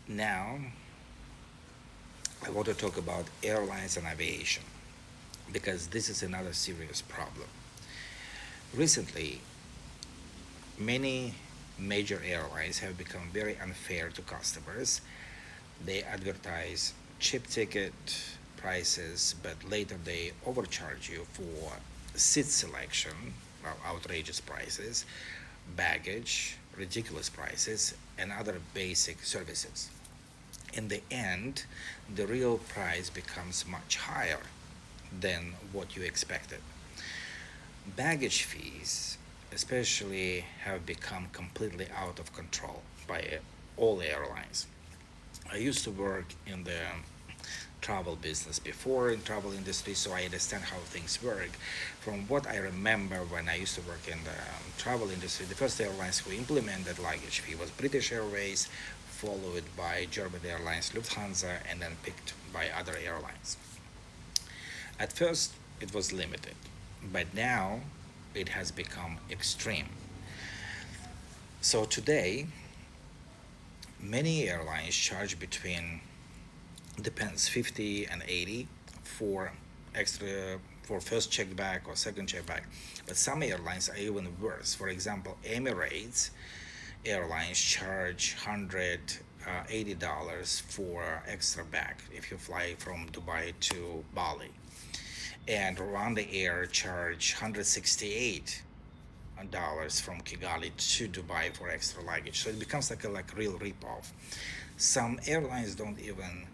Now, I want to talk about airlines and aviation because this is another serious problem. Recently, many major airlines have become very unfair to customers. They advertise cheap ticket prices, but later they overcharge you for seat selection, well, outrageous prices, baggage, ridiculous prices, and other basic services. In the end, the real price becomes much higher than what you expected. Baggage fees, especially, have become completely out of control by all airlines. I used to work in the travel business before in travel industry, so I understand how things work. From what I remember when I used to work in the travel industry, the first airlines who implemented luggage fee was British Airways, followed by German Airlines, Lufthansa, and then picked by other airlines. At first, it was limited, but now it has become extreme. So today, many airlines charge between, depends, 50 and 80 for extra, for first check back or second check back. But some airlines are even worse. For example, Emirates Airlines charge $180 for extra bag if you fly from Dubai to Bali, and Rwanda Air charge $168 from Kigali to Dubai for extra luggage. So it becomes like a real ripoff. Some airlines don't even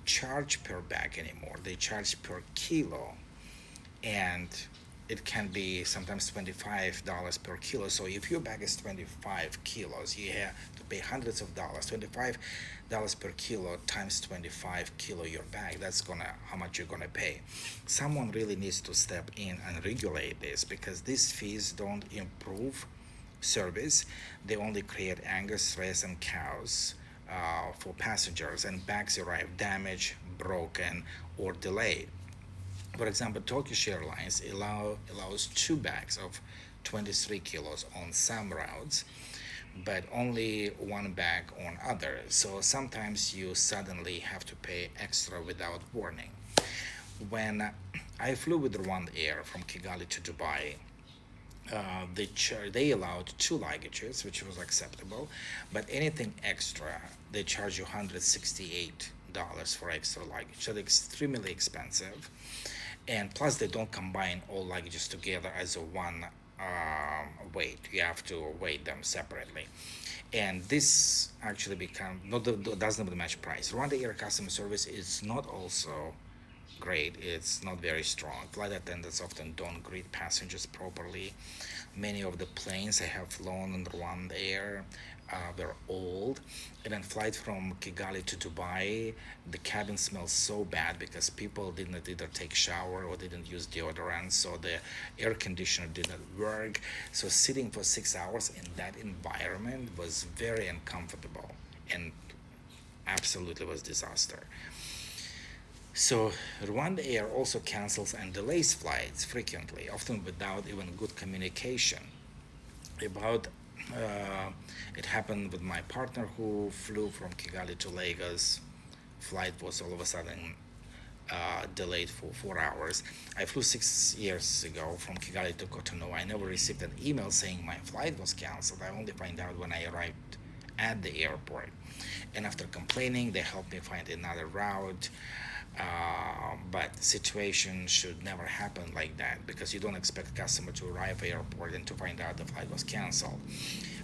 charge per bag anymore. They charge per kilo, and it can be sometimes $25 per kilo. So if your bag is 25 kilos, you have to pay hundreds of dollars. $25 per kilo times 25 kilo your bag. That's gonna how much you're gonna pay. Someone really needs to step in and regulate this because these fees don't improve service. They only create anger, stress, and chaos for passengers, and bags arrive damaged, broken, or delayed. For example, Turkish Airlines allows two bags of 23 kilos on some routes, but only one bag on others. So sometimes you suddenly have to pay extra without warning. When I flew with Rwanda Air from Kigali to Dubai, they allowed two luggages, which was acceptable, but anything extra, they charge you $168 for extra luggage. So they're extremely expensive, and plus they don't combine all luggages together as a one weight. You have to weight them separately, and this actually become not doesn't match price. Rwanda Air customer service is not also great. It's not very strong. Flight attendants often don't greet passengers properly. Many of the planes I have flown on Rwanda Air were old. And then flight from Kigali to Dubai, the cabin smells so bad because people didn't either take shower or didn't use deodorant, so the air conditioner didn't work. So sitting for 6 hours in that environment was very uncomfortable and absolutely was disaster. So Rwanda Air also cancels and delays flights frequently, often without even good communication. About it happened with my partner who flew from Kigali to Lagos. Flight was all of a sudden delayed for 4 hours. I flew 6 years ago from Kigali to Cotonou. I never received an email saying my flight was canceled. I only find out when I arrived at the airport. And after complaining, they helped me find another route. But situation should never happen like that because you don't expect customer to arrive at airport and to find out the flight was canceled.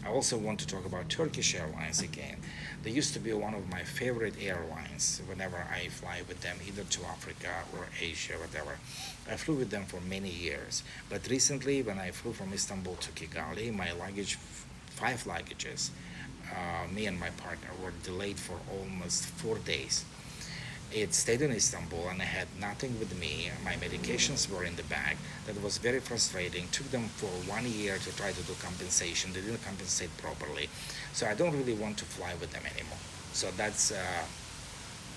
I also want to talk about Turkish Airlines again. They used to be one of my favorite airlines whenever I fly with them, either to Africa or Asia, whatever. I flew with them for many years. But recently, when I flew from Istanbul to Kigali, my luggage, 5 luggages, me and my partner were delayed for almost 4 days. It stayed in Istanbul and I had nothing with me. My medications were in the bag. That was very frustrating. Took them for 1 year to try to do compensation. They didn't compensate properly. So I don't really want to fly with them anymore. So that's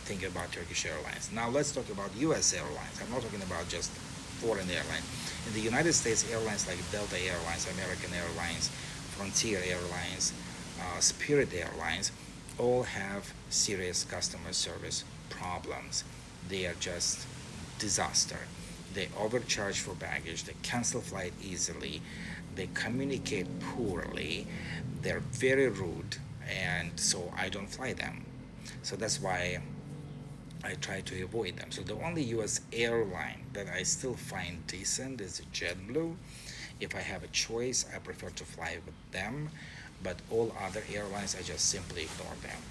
thinking about Turkish Airlines. Now let's talk about US Airlines. I'm not talking about just foreign airlines. In the United States, airlines like Delta Airlines, American Airlines, Frontier Airlines, Spirit Airlines, all have serious customer service problems. They are just disaster. They overcharge for baggage, they cancel flight easily, they communicate poorly, they're very rude, and so I don't fly them. So that's why I try to avoid them. So the only US airline that I still find decent is JetBlue. If I have a choice, I prefer to fly with them, but all other airlines, I just simply ignore them.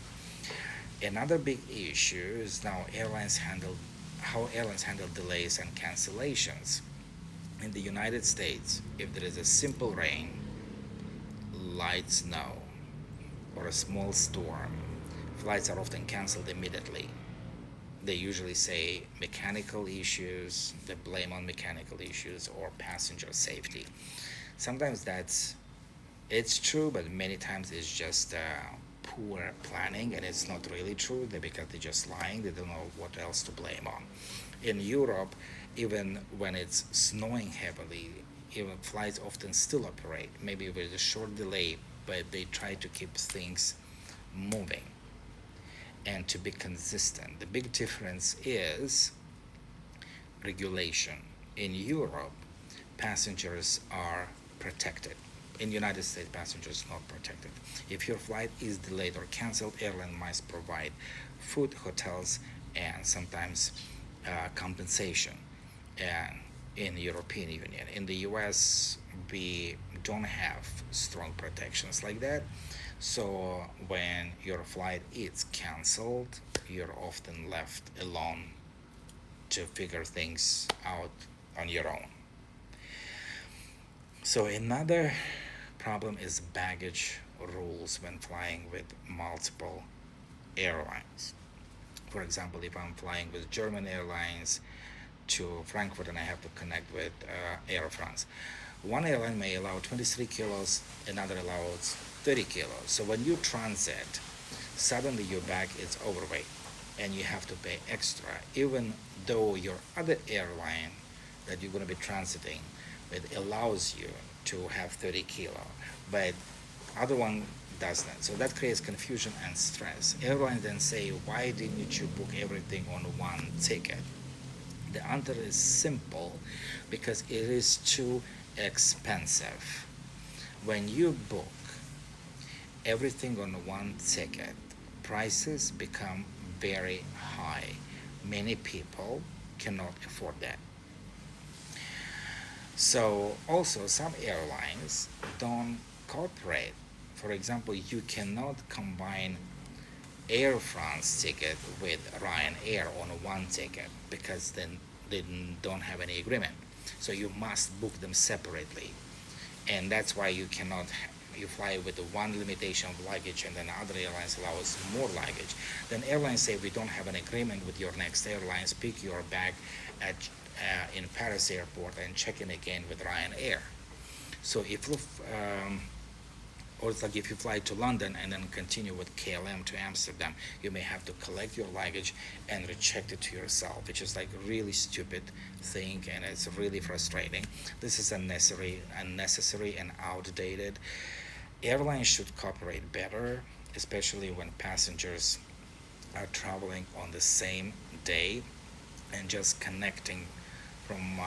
Another big issue is now how airlines handle delays and cancellations. In the United States, if there is a simple rain, light snow, or a small storm, flights are often canceled immediately. They usually say mechanical issues, they blame on mechanical issues or passenger safety. Sometimes it's true, but many times it's just poor planning, and it's not really true. Because they're just lying. They don't know what else to blame on. In Europe, even when it's snowing heavily, even flights often still operate, maybe with a short delay, but they try to keep things moving and to be consistent. The big difference is regulation. In Europe, passengers are protected. In United States, passengers not protected. If your flight is delayed or canceled, airline must provide food, hotels, and sometimes compensation. And in the European Union, in the U.S., we don't have strong protections like that. So when your flight is canceled, you're often left alone to figure things out on your own. So another problem is baggage rules when flying with multiple airlines. For example, if I'm flying with German Airlines to Frankfurt and I have to connect with Air France, one airline may allow 23 kilos, another allows 30 kilos. So when you transit, suddenly your bag is overweight and you have to pay extra, even though your other airline that you're going to be transiting with allows you to have 30 kilo, but other one does not. So that creates confusion and stress. Airlines then say, why didn't you book everything on one ticket? The answer is simple, because it is too expensive. When you book everything on one ticket, prices become very high. Many people cannot afford that. So also some airlines don't cooperate. For example, you cannot combine Air France ticket with Ryanair on one ticket, because then they don't have any agreement. So you must book them separately, and that's why you cannot you fly with the one limitation of luggage, and then other airlines allow us more luggage. Then airlines say, we don't have an agreement with your next airlines, pick your bag at in Paris airport and check in again with Ryanair. So or it's like if you fly to London and then continue with KLM to Amsterdam, you may have to collect your luggage and reject it to yourself, which is like a really stupid thing, and it's really frustrating. This is unnecessary and outdated. Airlines should cooperate better, especially when passengers are traveling on the same day and just connecting from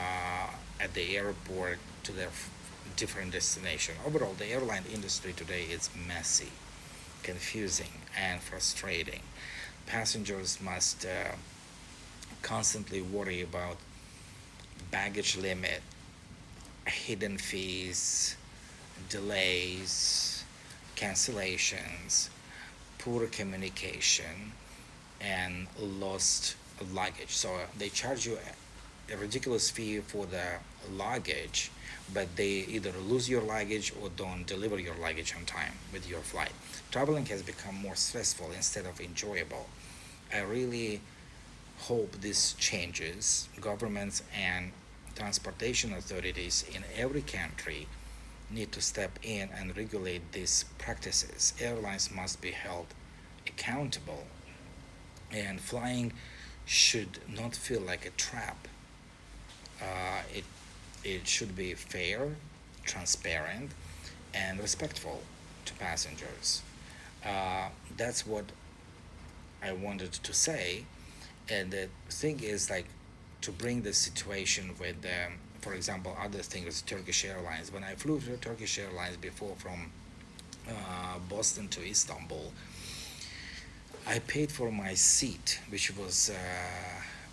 at the airport to their different destination. Overall, the airline industry today is messy, confusing, and frustrating. Passengers must constantly worry about baggage limit, hidden fees, delays, cancellations, poor communication, and lost luggage. So they charge you a ridiculous fee for the luggage, but they either lose your luggage or don't deliver your luggage on time with your flight. Traveling has become more stressful instead of enjoyable. I really hope this changes. Governments and transportation authorities in every country need to step in and regulate these practices. Airlines must be held accountable, and flying should not feel like a trap. It should be fair, transparent, and respectful to passengers. That's what I wanted to say. And the thing is, like, to bring the situation with, for example, other things, Turkish Airlines. When I flew to Turkish Airlines before from Boston to Istanbul, I paid for my seat, which was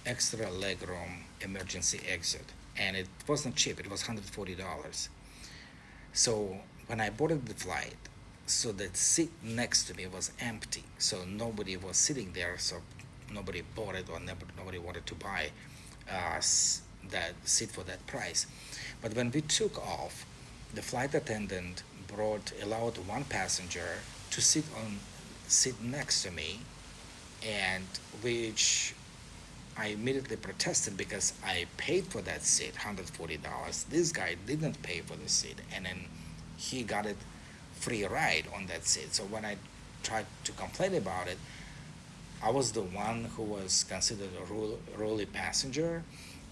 extra legroom emergency exit, and it wasn't cheap. It was $140. So when I boarded the flight, so the seat next to me was empty, so nobody was sitting there. So nobody bought it, or nobody wanted to buy that seat for that price. But when we took off, the flight attendant allowed one passenger to sit next to me, and which I immediately protested because I paid for that seat, $140. This guy didn't pay for the seat, and then he got it free ride on that seat. So when I tried to complain about it, I was the one who was considered a ruly passenger,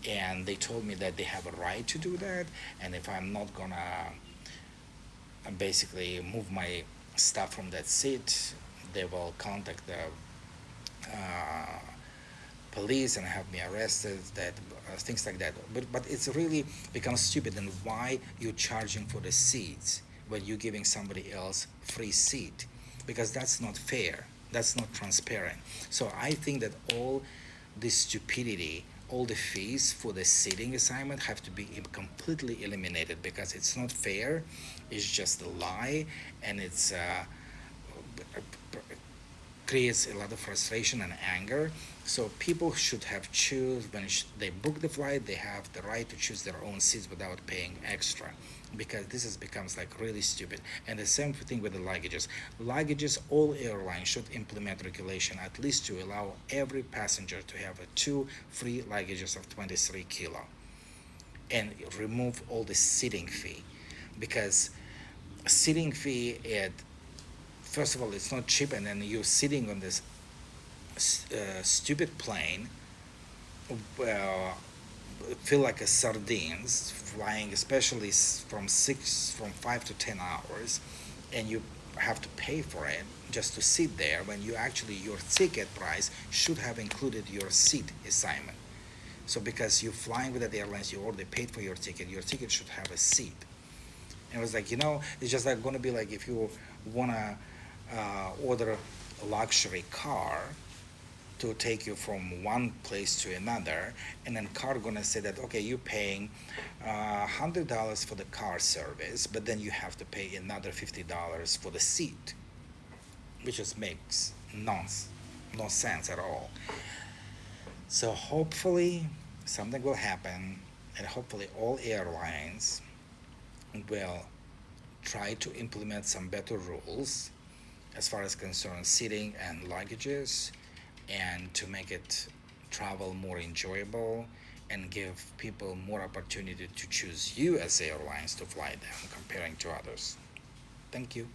and they told me that they have a right to do that, and if I'm not gonna basically move my stuff from that seat, they will contact the uh, police and have me arrested, that things like that. But it's really becomes stupid. And why you charging for the seats when you're giving somebody else free seat? Because that's not fair, that's not transparent. So I think that all this stupidity, all the fees for the seating assignment have to be completely eliminated, because it's not fair, it's just a lie, and it's creates a lot of frustration and anger. So people should have choose when they book the flight, they have the right to choose their own seats without paying extra, because this is becomes like really stupid. And the same thing with the luggages. Luggages, all airlines should implement regulation at least to allow every passenger to have two free luggages of 23 kilo, and remove all the seating fee, because a seating fee at first of all, it's not cheap, and then you're sitting on this stupid plane, uh, feel like a sardines, flying, especially from 5 to 10 hours, and you have to pay for it just to sit there, when you actually your ticket price should have included your seat assignment. So because you're flying with the airlines, you already paid for your ticket should have a seat. And it was like, it's just like going to be like if you want to order a luxury car to take you from one place to another, and then car gonna say that, okay, you're paying $100 for the car service, but then you have to pay another $50 for the seat, which just makes no sense at all. So hopefully something will happen, and hopefully all airlines will try to implement some better rules as far as concerns seating and luggages, and to make it travel more enjoyable and give people more opportunity to choose you as airlines to fly them comparing to others. Thank you.